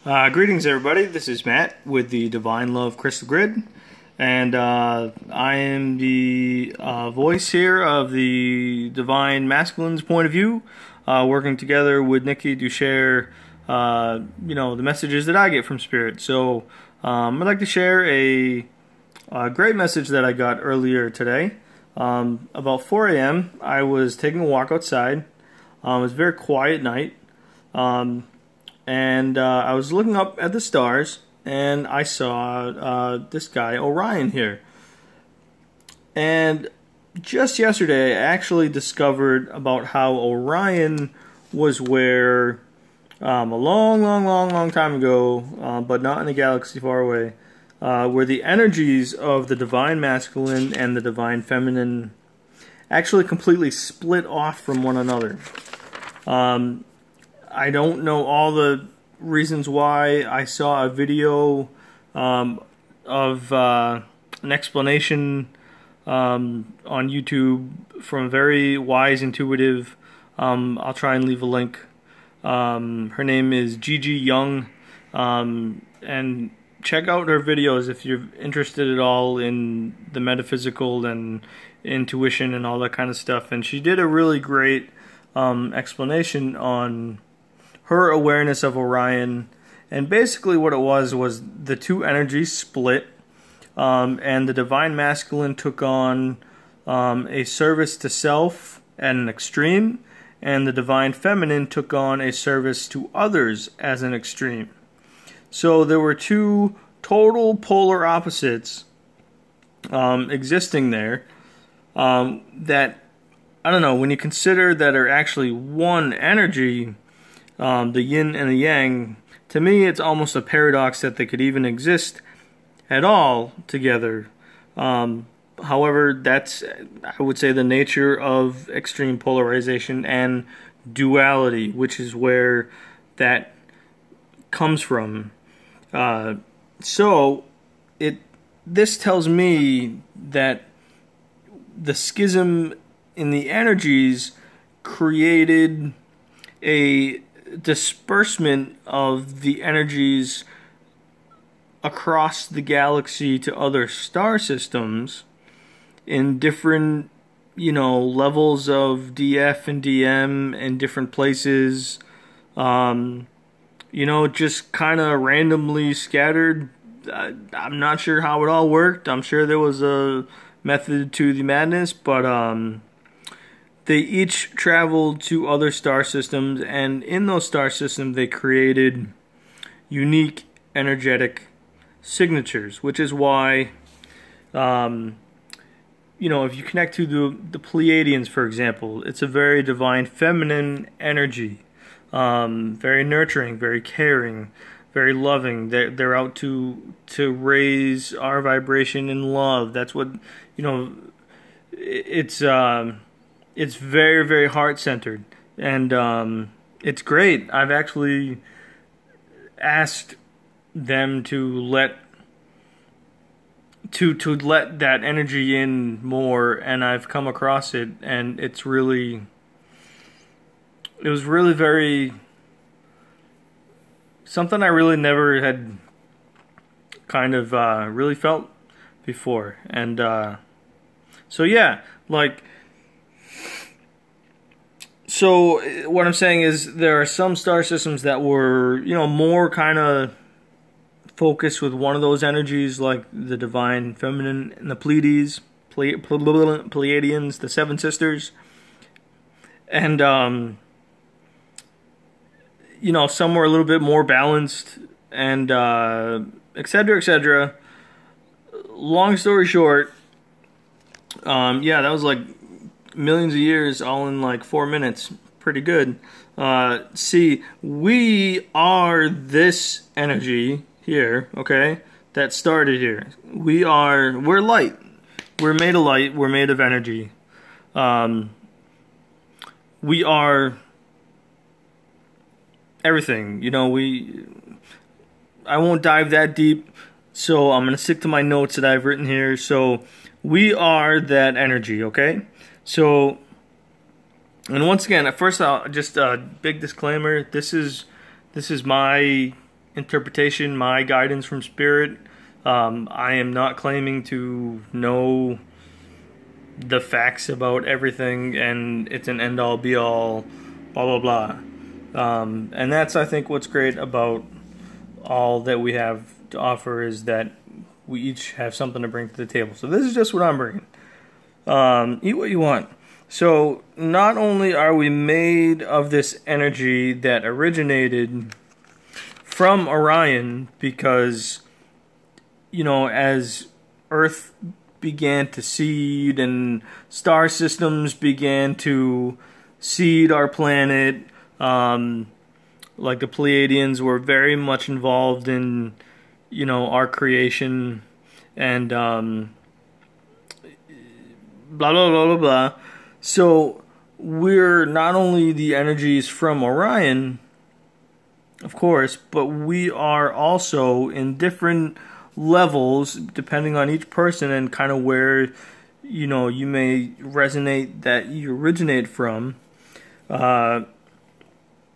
Greetings, everybody. This is Matt with the Divine Love Crystal Grid, and I am the voice here of the Divine Masculine's point of view, working together with Nikki to share, the messages that I get from Spirit. So I'd like to share a great message that I got earlier today. About 4 a.m., I was taking a walk outside. It was a very quiet night. And I was looking up at the stars, and I saw this guy, Orion, here. And just yesterday, I actually discovered about how Orion was where, a long time ago, but not in a galaxy far away, where the energies of the Divine Masculine and the Divine Feminine actually completely split off from one another. I don't know all the reasons why. I saw a video of an explanation on YouTube from a very wise, intuitive, I'll try and leave a link. Her name is Gigi Young, and check out her videos if you're interested at all in the metaphysical and intuition and all that kind of stuff. And she did a really great explanation on her awareness of Orion, and basically what it was the two energies split, and the Divine Masculine took on a service to self at an extreme, and the Divine Feminine took on a service to others as an extreme. So there were two total polar opposites existing there, that, I don't know, when you consider that are actually one energy, the yin and the yang, to me it's almost a paradox that they could even exist at all together. However, that's, I would say, the nature of extreme polarization and duality, which is where that comes from. So this tells me that the schism in the energies created a disbursement of the energies across the galaxy to other star systems in different, levels of DF and DM in different places, just kind of randomly scattered. I'm not sure how it all worked. I'm sure there was a method to the madness, but they each traveled to other star systems, and in those star systems they created unique energetic signatures, which is why, if you connect to the Pleiadians, for example, it's a very Divine Feminine energy, very nurturing, very caring, very loving. They're out to raise our vibration in love. That's what, it's very, very heart-centered, and it's great. I've actually asked them to let that energy in more, and I've come across it, and it was really very something I really never had kind of really felt before. And so yeah, so what I'm saying is there are some star systems that were, more kind of focused with one of those energies, like the Divine Feminine and the Pleiadians, the Seven Sisters. And, some were a little bit more balanced, and etc., etc. Long story short, yeah, that was like millions of years all in like 4 minutes. Pretty good. See, we are this energy here, okay, that started here. We're light. We're made of light. We're made of energy. We are everything. I won't dive that deep, so I'm going to stick to my notes that I've written here. So we are that energy, okay? So, and once again, at first, I'll just a big disclaimer. This is my interpretation, my guidance from spirit. I am not claiming to know the facts about everything and it's an end-all be-all, blah blah blah. And that's, I think, what's great about all that we have to offer, is that we each have something to bring to the table. So this is just what I'm bringing. Eat what you want. So not only are we made of this energy that originated from Orion, because, you know, as Earth began to seed and star systems began to seed our planet, like the Pleiadians were very much involved in, you know, our creation, and blah blah blah blah blah. So we're not only the energies from Orion, of course, but we are also in different levels depending on each person and kind of where, you know, you may resonate that you originate from. And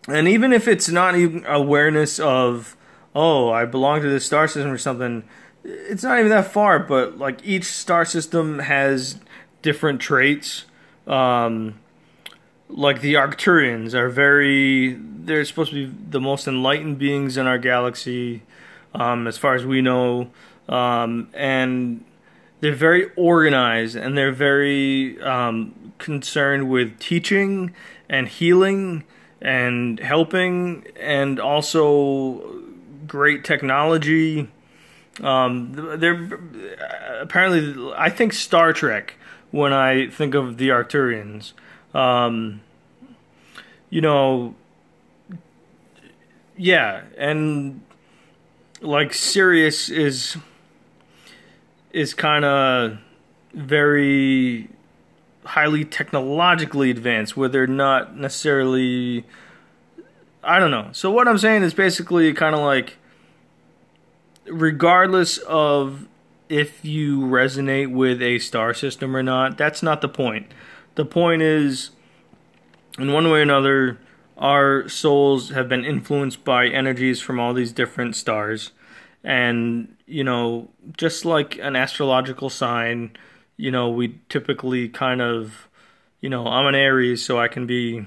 even if it's not even awareness of, oh, I belong to this star system or something, it's not even that far, but like each star system has different traits. Like the Arcturians are they're supposed to be the most enlightened beings in our galaxy, as far as we know, and they're very organized, and they're very concerned with teaching and healing and helping, and also great technology. They're apparently, I think Star Trek when I think of the Arcturians. You know, yeah, and like Sirius is kind of very highly technologically advanced, where they're not necessarily, I don't know. So what I'm saying is basically kind of like, regardless of if you resonate with a star system or not, that's not the point. The point is, in one way or another, our souls have been influenced by energies from all these different stars. And, you know, just like an astrological sign, you know, we typically kind of, you know, I'm an Aries, so I can be,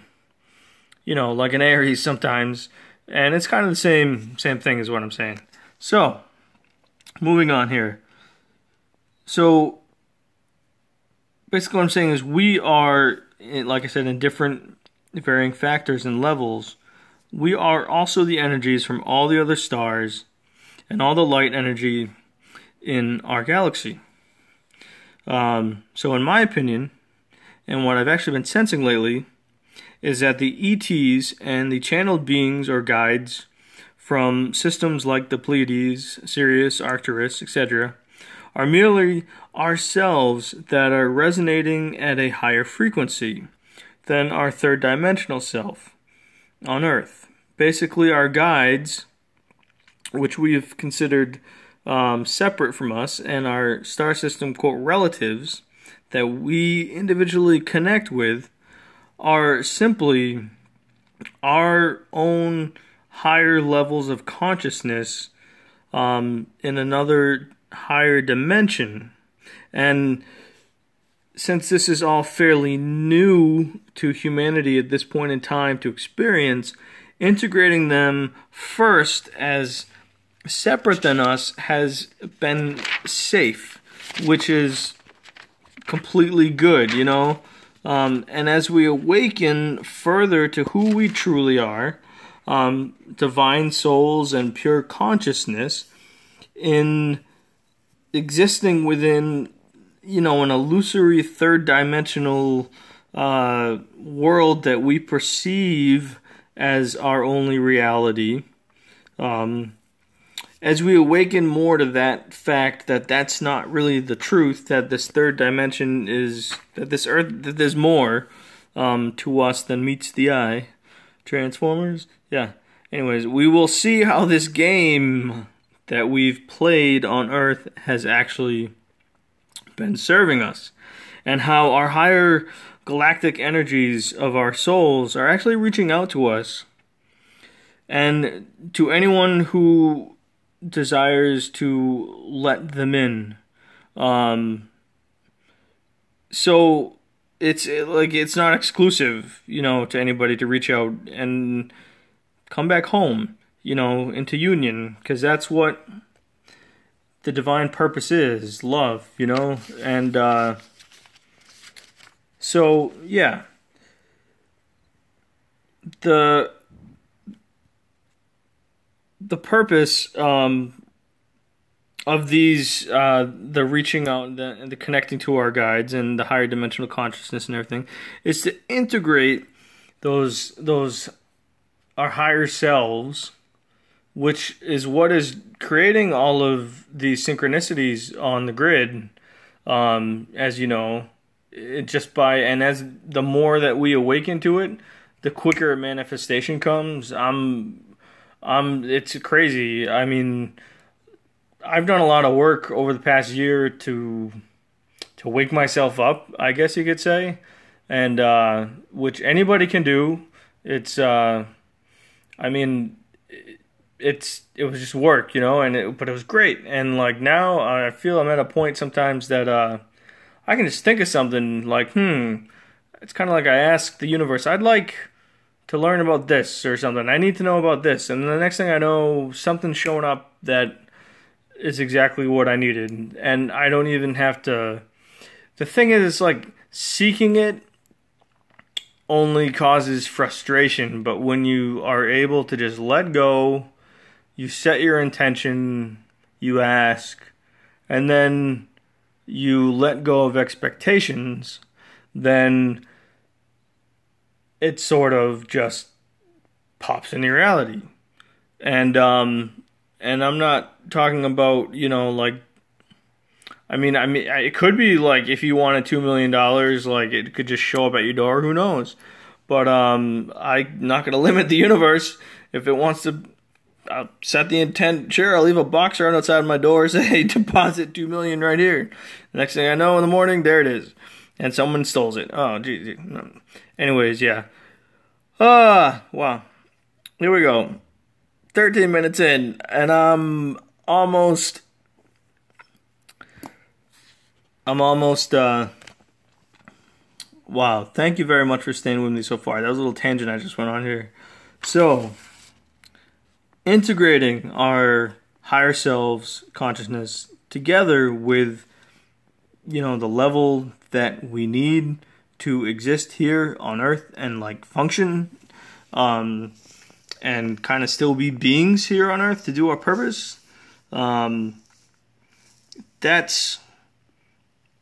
you know, like an Aries sometimes. And it's kind of the same thing is what I'm saying. So, moving on here. So, basically what I'm saying is we are, like I said, in different varying factors and levels. We are also the energies from all the other stars and all the light energy in our galaxy. So in my opinion, and what I've actually been sensing lately, is that the ETs and the channeled beings or guides from systems like the Pleiades, Sirius, Arcturus, etc., are merely ourselves that are resonating at a higher frequency than our third dimensional self on Earth. Basically, our guides, which we have considered separate from us, and our star system, quote, relatives, that we individually connect with, are simply our own higher levels of consciousness in another higher dimension. And since this is all fairly new to humanity at this point in time to experience, integrating them first as separate than us has been safe, which is completely good, you know. And as we awaken further to who we truly are, divine souls and pure consciousness, in existing within, you know, an illusory third dimensional world that we perceive as our only reality, as we awaken more to that fact that that's not really the truth, that this third dimension is, that this earth, that there's more to us than meets the eye. Transformers? Yeah. Anyways, we will see how this game that we've played on Earth has actually been serving us, and how our higher galactic energies of our souls are actually reaching out to us And to anyone who desires to let them in, so it's not exclusive, to anybody to reach out and come back home, into union, because that's what the divine purpose is, love, and so yeah, the purpose of these, the reaching out and the connecting to our guides and the higher dimensional consciousness and everything, is to integrate those our higher selves, which is what is creating all of these synchronicities on the grid, as you know, as the more that we awaken to it, the quicker manifestation comes. It's crazy. I mean, I've done a lot of work over the past year to wake myself up, I guess you could say, and which anybody can do. It's it was just work, but it was great. And like now, I feel I'm at a point sometimes that I can just think of something like, it's kind of like I ask the universe, I'd like to learn about this or something. I need to know about this, and the next thing I know, something's showing up that is exactly what I needed, and I don't even have to. The thing is, it's like seeking it only causes frustration, but when you are able to just let go, you set your intention, you ask, and then you let go of expectations, then it sort of just pops into reality. And I'm not talking about, it could be like if you wanted $2 million, like it could just show up at your door, who knows? But I'm not going to limit the universe. If it wants to, I'll set the intent. Sure, I'll leave a box right outside my door, say, hey, deposit $2 million right here. The next thing I know in the morning, there it is. And someone stole it. Oh, geez. Anyways, yeah. Wow. Here we go. 13 minutes in, and I'm almost, wow. Thank you very much for staying with me so far. That was a little tangent I just went on here. So, integrating our higher selves consciousness together with, the level that we need to exist here on Earth and like function, and kind of still be beings here on Earth to do our purpose. That's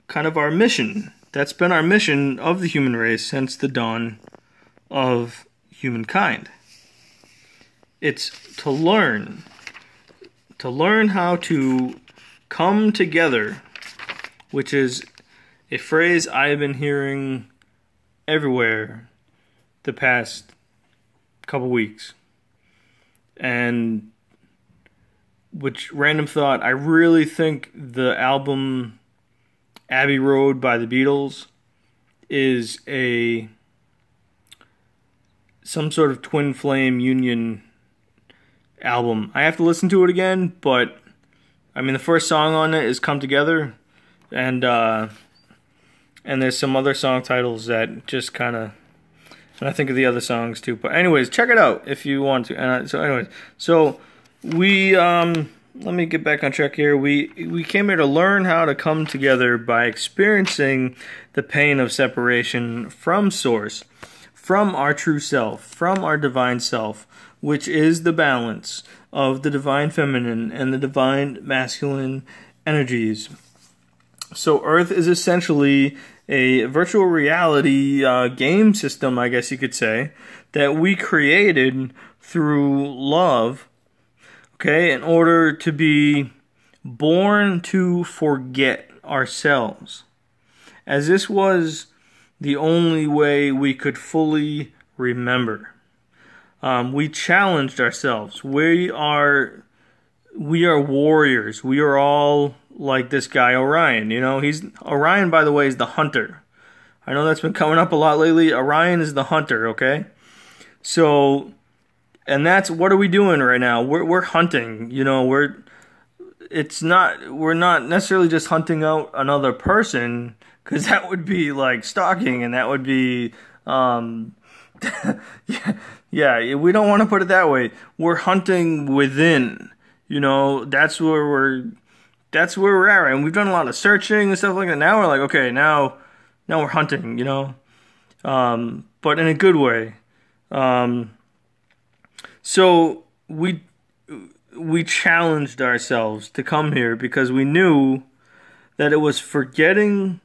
kind of our mission. That's been our mission of the human race since the dawn of humankind. It's to learn how to come together, which is a phrase I've been hearing everywhere the past couple weeks. And which, random thought, I really think the album Abbey Road by the Beatles is some sort of TwinFlame union album. I have to listen to it again, but the first song on it is Come Together, and there's some other song titles that just kind of, and I think of the other songs too. But anyways, check it out if you want to. And so we let me get back on track here. We came here to learn how to come together by experiencing the pain of separation from Source, from our true self, from our divine self, which is the balance of the divine feminine and the divine masculine energies. So Earth is essentially a virtual reality game system, I guess you could say, that we created through love, okay, in order to be born to forget ourselves. As this was the only way we could fully remember. We challenged ourselves. We are warriors. We are all like this guy Orion. Orion, by the way, is the hunter. I know that's been coming up a lot lately. Orion is the hunter, okay? So And that's, what are we doing right now? We're hunting. You know, we're not necessarily just hunting out another person, because that would be like stalking, and that would be yeah, we don't want to put it that way. We're hunting within. You know, that's where we're at, right? And we've done a lot of searching and stuff like that. Now we're like, okay, now we're hunting, you know, but in a good way. So we challenged ourselves to come here because we knew that it was forgetting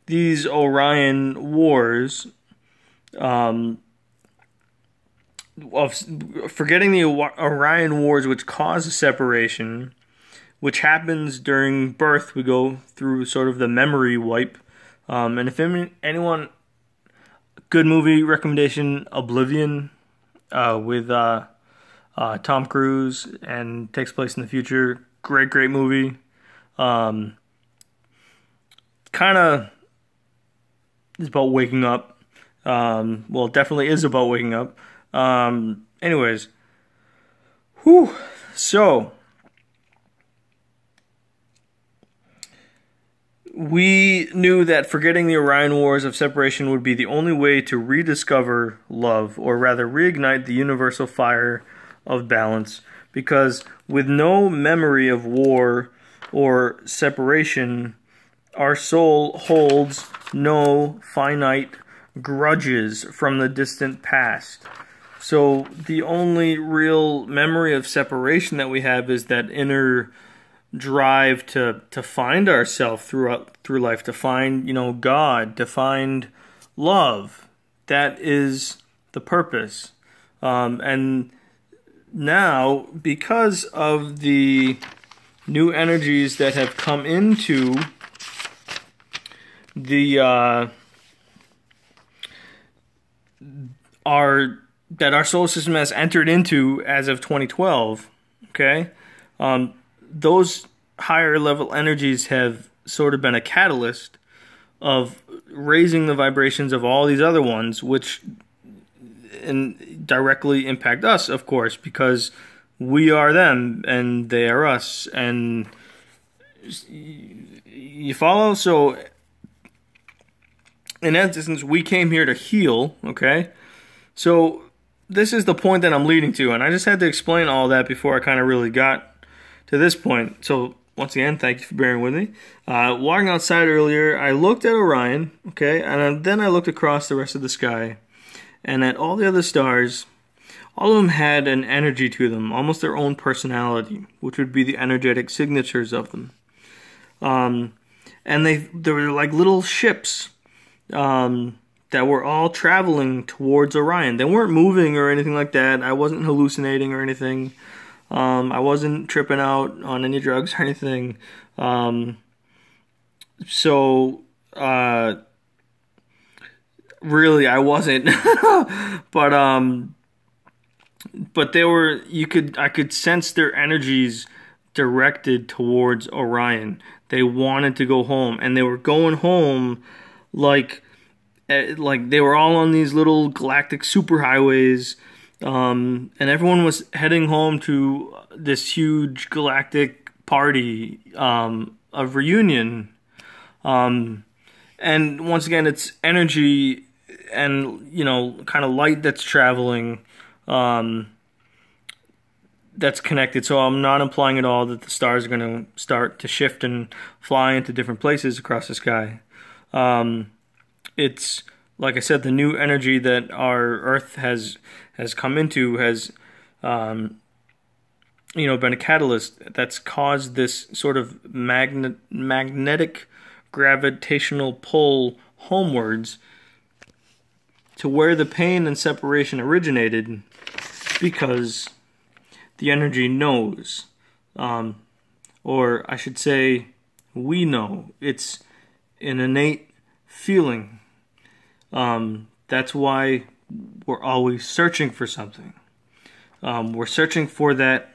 these Orion wars, of forgetting the Orion wars, which cause a separation, which happens during birth. We go through sort of the memory wipe. And if anyone, good movie recommendation, Oblivion, with Tom Cruise, and takes place in the future. Great movie. Kind of is about waking up. Well, it definitely is about waking up. Anyways. Whew. So, we knew that forgetting the Orion Wars of separation would be the only way to rediscover love, or rather reignite the universal fire of balance, because with no memory of war or separation, our soul holds no finite grudges from the distant past. So the only real memory of separation that we have is that inner drive to find ourselves through life, to find, you know, God, to find love. That is the purpose. And now, because of the new energies that have come into the our solar system has entered into as of 2012, okay, those higher level energies have sort of been a catalyst of raising the vibrations of all these other ones, which directly impact us, of course, because we are them and they are us. And you follow? So in essence, we came here to heal, okay? So this is the point that I'm leading to, and I just had to explain all that before I kind of really got to this point. So once again, thank you for bearing with me. Walking outside earlier, I looked at Orion, okay, and then I looked across the rest of the sky, and at all the other stars. All of them had an energy to them, almost their own personality, which would be the energetic signatures of them. And they were like little ships that were all traveling towards Orion. They weren't moving or anything like that. I wasn't hallucinating or anything. I wasn't tripping out on any drugs or anything. Really, I wasn't. But they were, I could sense their energies directed towards Orion. They wanted to go home, and they were going home like they were all on these little galactic superhighways, and everyone was heading home to this huge galactic party of reunion. And once again, it's energy and, you know, kind of light that's traveling, that's connected. So I'm not implying at all that the stars are going to start to shift and fly into different places across the sky. It's, like I said, the new energy that our Earth has come into has, been a catalyst that's caused this sort of magnetic gravitational pull homewards to where the pain and separation originated, because the energy knows, or I should say we know. It's an innate feeling. That's why we're always searching for something. We're searching for that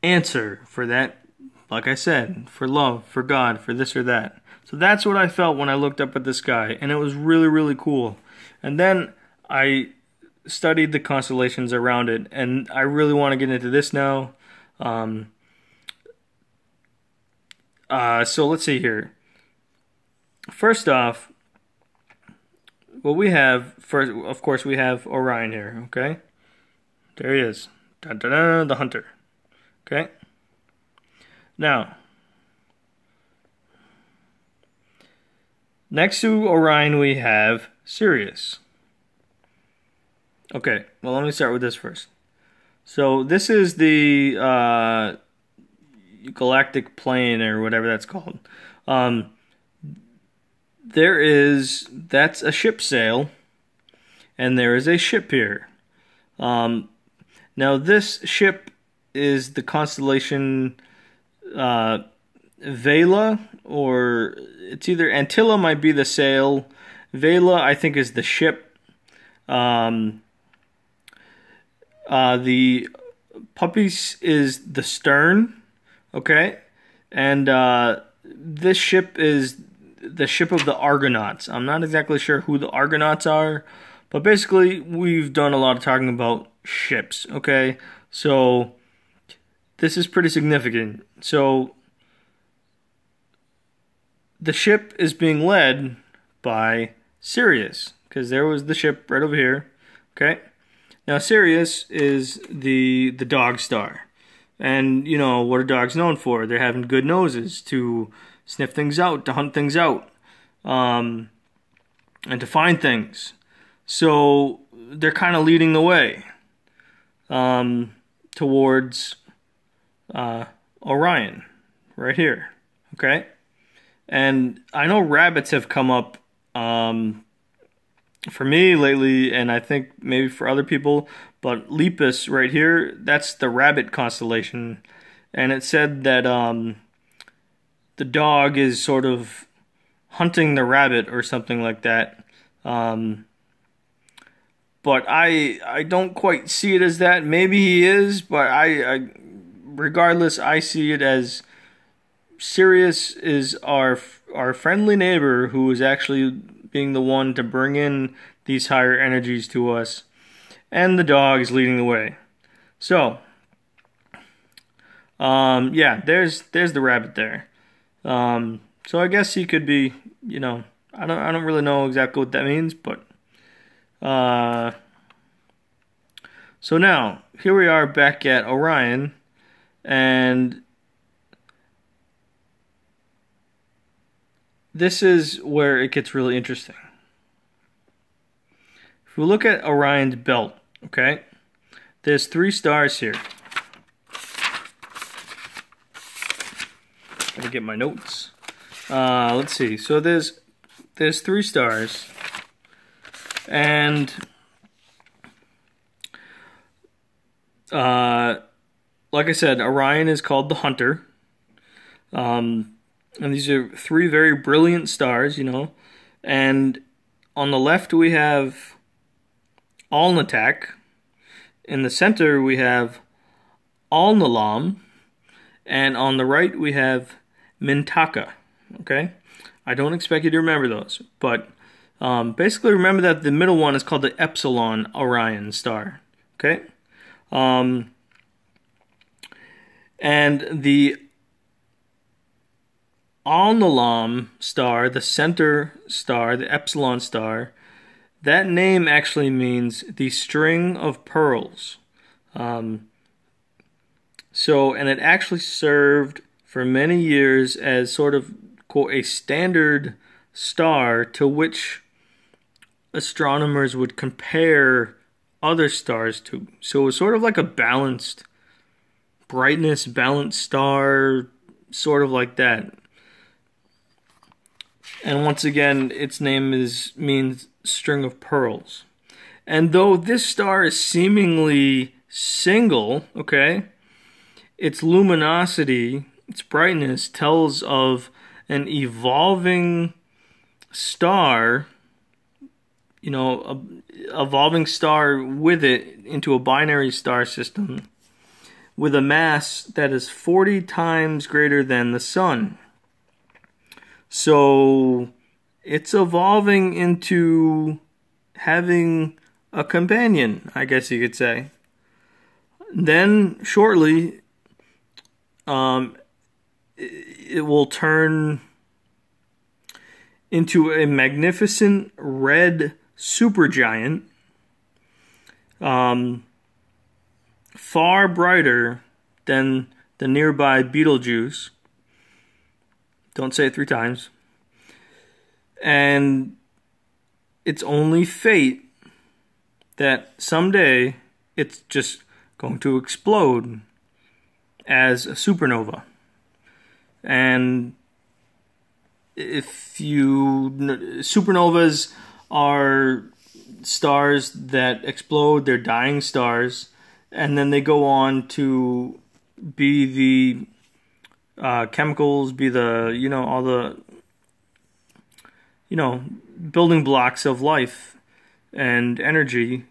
answer, for that, like I said, for love, for God, for this or that. So that's what I felt when I looked up at the sky, and it was really, really cool. And then I studied the constellations around it, and I really want to get into this now. So let's see here. First off, what we have, first, of course, we have Orion here, okay? There he is. Dun, dun, dun, the hunter. Okay? Now, next to Orion we have Sirius. Okay, well, let me start with this first. So this is the Galactic Plane, or whatever that's called. That's a ship sail, and there is a ship here. Now this ship is the constellation Vela, or it's either Antilla might be the sail. Vela, I think, is the ship. The Puppies is the stern, okay? And this ship is the ship of the Argonauts. I'm not exactly sure who the Argonauts are, but basically we've done a lot of talking about ships, okay? So this is pretty significant. So the ship is being led by Sirius, because there was the ship right over here, okay? Now Sirius is the dog star. And, you know, what are dogs known for? They're having good noses to sniff things out, to hunt things out, and to find things. So they're kind of leading the way towards Orion, right here, okay? And I know rabbits have come up for me lately, and I think maybe for other people, but Lepus right here, that's the rabbit constellation. And it said that the dog is sort of hunting the rabbit or something like that. But I don't quite see it as that. Maybe he is, but I regardless, I see it as Sirius is our friendly neighbor who is actually being the one to bring in these higher energies to us, and the dog is leading the way. So, yeah, there's the rabbit there. So I guess he could be, you know, I don't really know exactly what that means, but so now here we are back at Orion, and this is where it gets really interesting. If we look at Orion's Belt, okay, there's 3 stars here. Gotta get my notes. Let's see. So there's 3 stars, and like I said, Orion is called the Hunter. And these are 3 very brilliant stars, you know. And on the left we have Alnitak. In the center we have Alnilam. And on the right we have Mintaka. Okay? I don't expect you to remember those. But basically remember that the middle one is called the Epsilon Orion star. Okay? And the Alnilam star, the center star, the Epsilon star, that name actually means the string of pearls. And it actually served for many years as sort of, quote, a standard star to which astronomers would compare other stars to. So it was sort of like a balanced brightness, balanced star, sort of like that. And once again, its name means string of pearls. And though this star is seemingly single, okay, its luminosity, its brightness tells of an evolving star, you know, an evolving star with it into a binary star system with a mass that is 40 times greater than the sun. So it's evolving into having a companion, I guess you could say. Then shortly, it will turn into a magnificent red supergiant, far brighter than the nearby Betelgeuse. Don't say it 3 times. And it's only fate that someday it's just going to explode as a supernova. And supernovas are stars that explode, they're dying stars, and then they go on to be the chemicals, be the, all the, building blocks of life and energy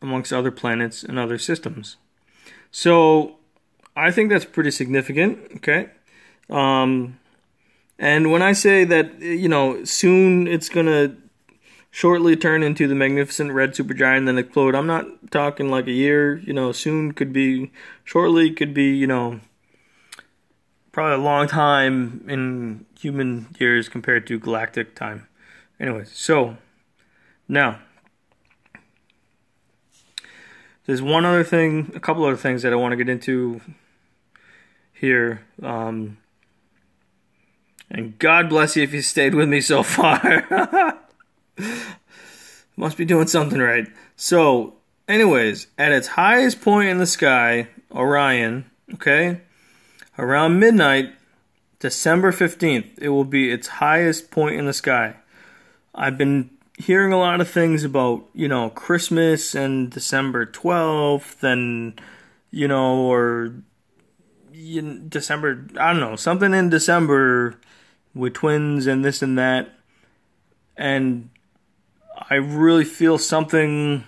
amongst other planets and other systems. So I think that's pretty significant, okay? And when I say that, soon it's going to shortly turn into the magnificent red supergiant and then explode, I'm not talking like a year. Soon could be, shortly could be, probably a long time in human years compared to galactic time. Anyways, so now there's one other thing, a couple other things that I want to get into here. And God bless you if you stayed with me so far. Must be doing something right. So, anyways, at its highest point in the sky, Orion, okay, around midnight, December 15th, it will be its highest point in the sky. I've been hearing a lot of things about, Christmas and December 12th and, or December, I don't know, something in December with twins and this and that. And I really feel something,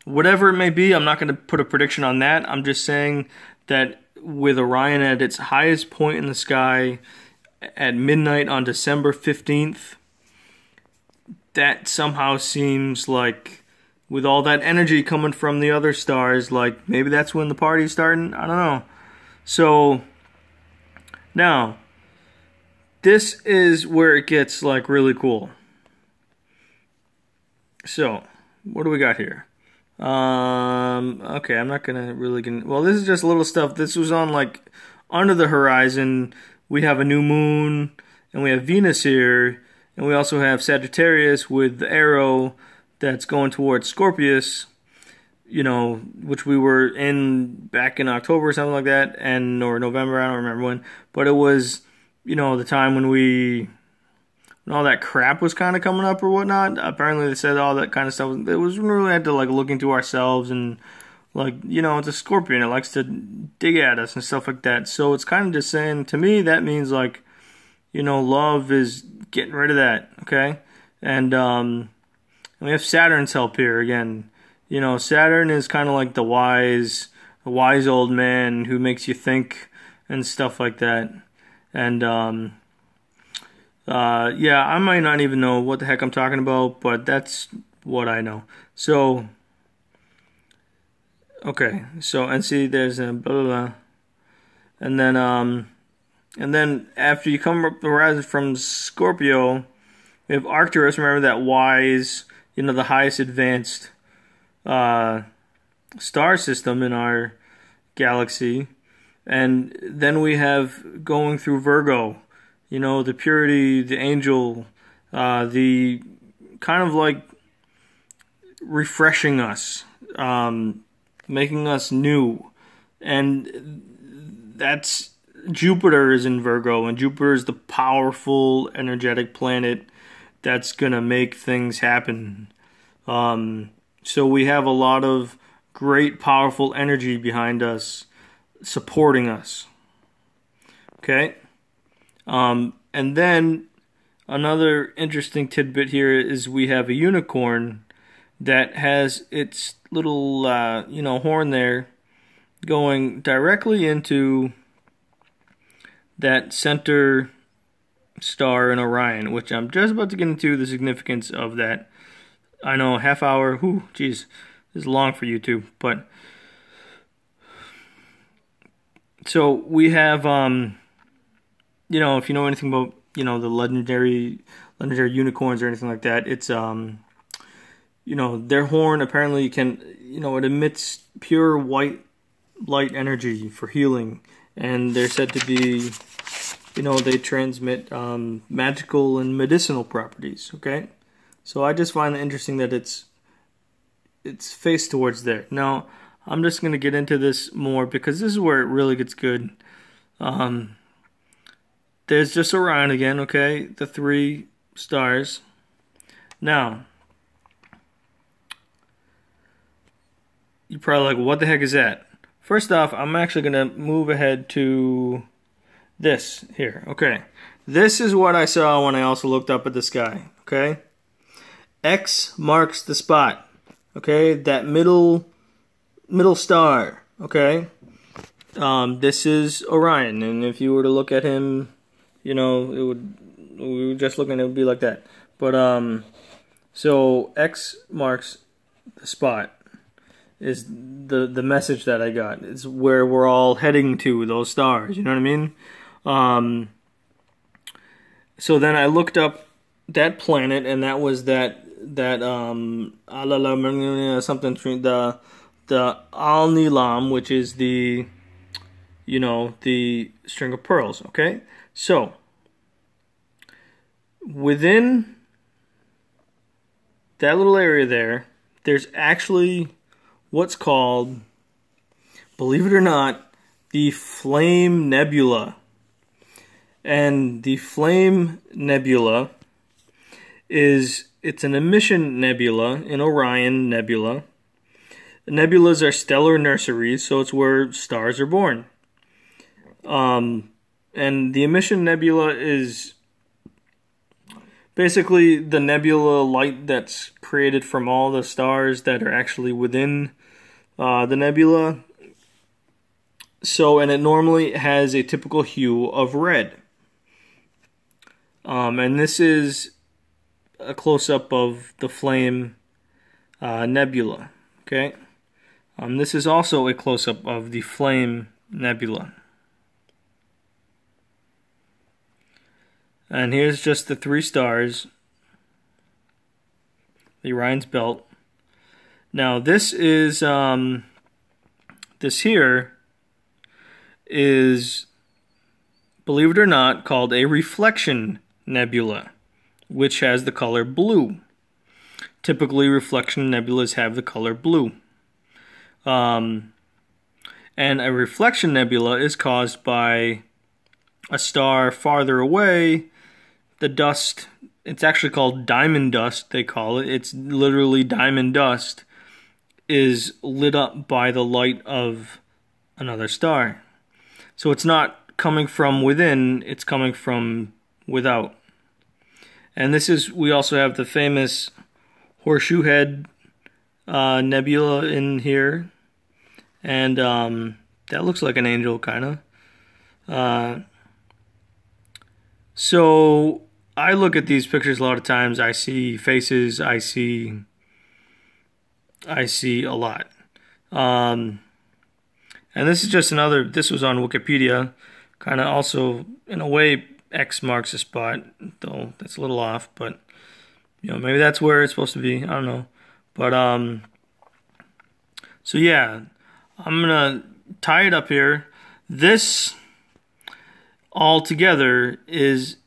whatever it may be, I'm not going to put a prediction on that. I'm just saying that with Orion at its highest point in the sky at midnight on December 15th, that somehow seems like, with all that energy coming from the other stars, like maybe that's when the party's starting. I don't know. So now this is where it gets like really cool. So what do we got here? Okay, I'm not gonna really well, this is just little stuff. This was on like under the horizon. We have a new moon and we have Venus here, and we also have Sagittarius with the arrow that's going towards Scorpius, which we were in back in October or something like that, or November, I don't remember when, but it was, the time when all that crap was kind of coming up or whatnot. Apparently they said all that kind of stuff. It was when we really had to like look into ourselves and like, it's a scorpion. It likes to dig at us and stuff like that. So it's kind of just saying, to me, that means like, love is getting rid of that. Okay. And we have Saturn's help here again. Saturn is kind of like the wise old man who makes you think and stuff like that. And, yeah, I might not even know what the heck I'm talking about, but that's what I know. So, okay, so, and see, there's a blah, blah, blah. And then after you come up the horizon from Scorpio, we have Arcturus, remember that wise, the highest advanced, star system in our galaxy. And then we have going through Virgo, the purity, the angel, the kind of like refreshing us, making us new. And that's Jupiter is in Virgo, and Jupiter is the powerful, energetic planet that's going to make things happen. So we have a lot of great, powerful energy behind us, supporting us. Okay? And then another interesting tidbit here is we have a unicorn that has its little, horn there going directly into that center star in Orion, which I'm just about to get into the significance of that I know, half hour. Whew, geez, this is long for YouTube. But so we have, you know, if you know anything about, you know, the legendary unicorns or anything like that, it's you know, their horn apparently can, you know, it emits pure white light energy for healing, and they're said to be, you know, they transmit magical and medicinal properties. Okay, so I just find it interesting that it's faced towards there. Now I'm just going to get into this more because this is where it really gets good. There's just Orion again, okay, the 3 stars. Now you're probably like, what the heck is that? First off, I'm actually going to move ahead to this here. Okay, this is what I saw when I also looked up at the sky. Okay, X marks the spot. Okay, that middle star. Okay, this is Orion, and if you were to look at him, you know, we were just looking, it would be like that. But so X marks the spot is the message that I got. It's where we're all heading to, those stars. You know what I mean? So then I looked up that planet, and that was that something, the Al-Nilam, which is the, you know, the string of pearls. Okay, so within that little area there, there's actually what's called, believe it or not, the Flame Nebula. And the Flame Nebula it's an emission nebula in Orion Nebula. Nebulas are stellar nurseries, so it's where stars are born. And the emission nebula is basically the nebula light that's created from all the stars that are actually within the nebula. So, and it normally has a typical hue of red. And this is a close-up of the Flame Nebula. Okay, this is also a close-up of the Flame Nebula. And here's just the 3 stars, the Orions Belt. Now this is this here is, believe it or not, called a reflection nebula, which has the color blue. Typically, reflection nebulas have the color blue. And a reflection nebula is caused by a star farther away. The dust, it's actually called diamond dust, they call it. It's literally diamond dust, is lit up by the light of another star. So it's not coming from within, it's coming from without. And this is, we also have the famous Horseshoe Head nebula in here. And that looks like an angel, kind of. So I look at these pictures a lot of times. I see faces. I see a lot. And this is just another. This was on Wikipedia. Kind of also, in a way, X marks the spot, though that's a little off. But you know, maybe that's where it's supposed to be. I don't know. But so yeah, I'm gonna tie it up here. This all together is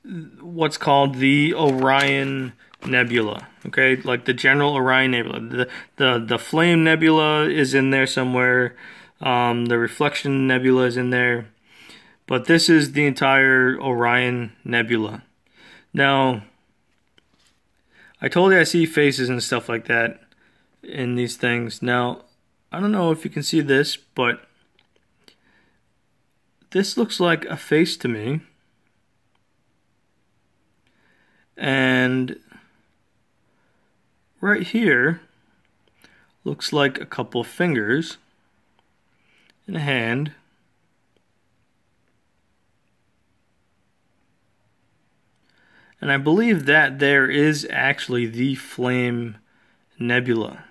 what's called the Orion Nebula. Okay, like the general Orion Nebula. The Flame Nebula is in there somewhere. The Reflection Nebula is in there. But this is the entire Orion Nebula. Now, I told you I see faces and stuff like that in these things. Now, I don't know if you can see this, but this looks like a face to me. And right here looks like a couple of fingers and a hand. And I believe that there is actually the Flame Nebula.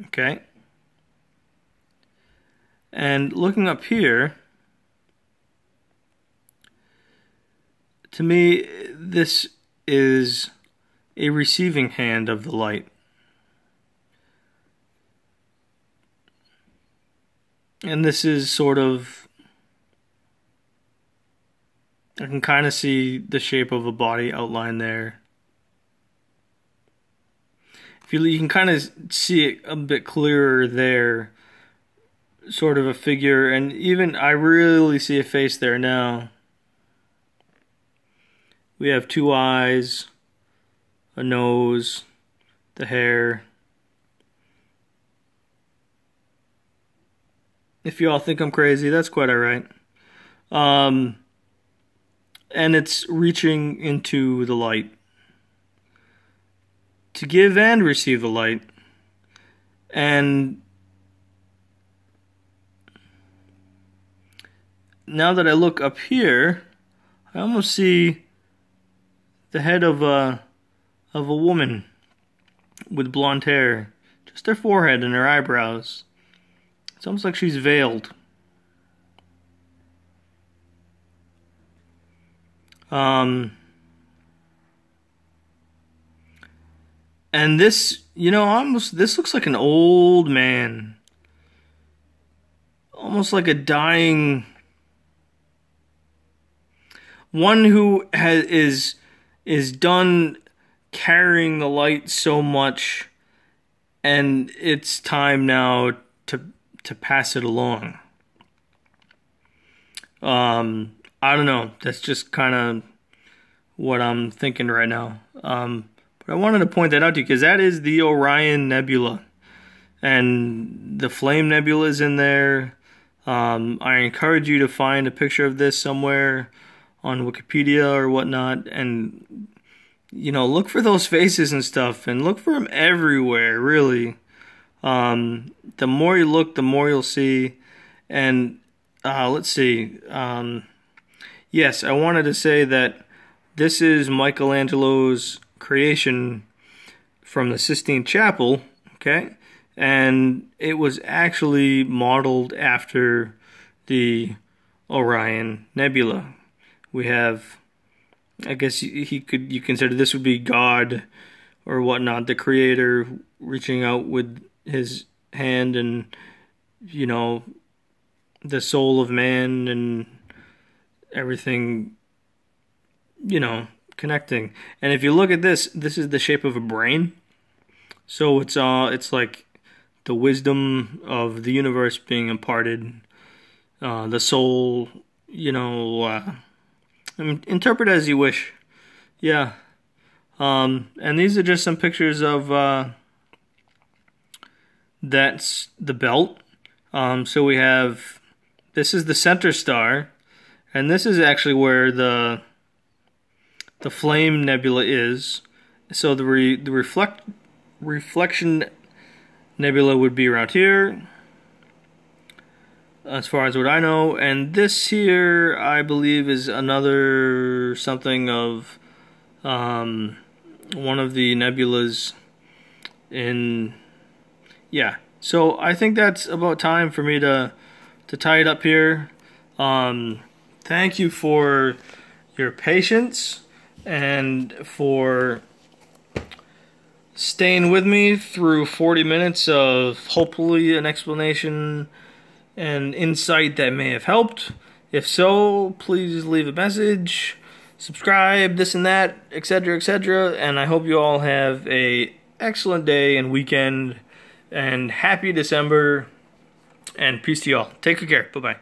Okay? And looking up here, to me, this is a receiving hand of the light. And this is sort of, I can kind of see the shape of a body outlined there. You can kind of see it a bit clearer there, sort of a figure, and even I really see a face there now. We have two eyes, a nose, the hair. If you all think I'm crazy, that's quite alright. And it's reaching into the light to give and receive the light. And now that I look up here, I almost see the head of a woman with blonde hair, just her forehead and her eyebrows. It's almost like she's veiled. And this, this looks like an old man. Almost like a dying one who is done carrying the light so much, and it's time now to pass it along. I don't know. That's just kind of what I'm thinking right now. But I wanted to point that out to you because that is the Orion Nebula, and the Flame Nebula is in there. I encourage you to find a picture of this somewhere on Wikipedia or whatnot, and look for those faces and stuff, and look for them everywhere, really. The more you look, the more you'll see. And let's see. Yes, I wanted to say that this is Michelangelo's creation from the Sistine Chapel, okay? And it was actually modeled after the Orion Nebula. We have, I guess you consider this would be God or whatnot, the creator reaching out with his hand, and the soul of man and everything, connecting. And if you look at this is the shape of a brain. So it's like the wisdom of the universe being imparted, the soul, interpret as you wish. Yeah. And these are just some pictures of that's the belt. So we have, this is the center star, and this is actually where the Flame Nebula is. So the reflection nebula would be around here, as far as what I know. And this here, I believe, is another something of one of the nebulas in, yeah. So I think that's about time for me to tie it up here. Thank you for your patience and for staying with me through 40 minutes of hopefully an explanation and insight that may have helped. If so, please leave a message, subscribe, this and that, etc., etc. And I hope you all have a excellent day and weekend, and happy December, and peace to you all. Take good care. Bye-bye.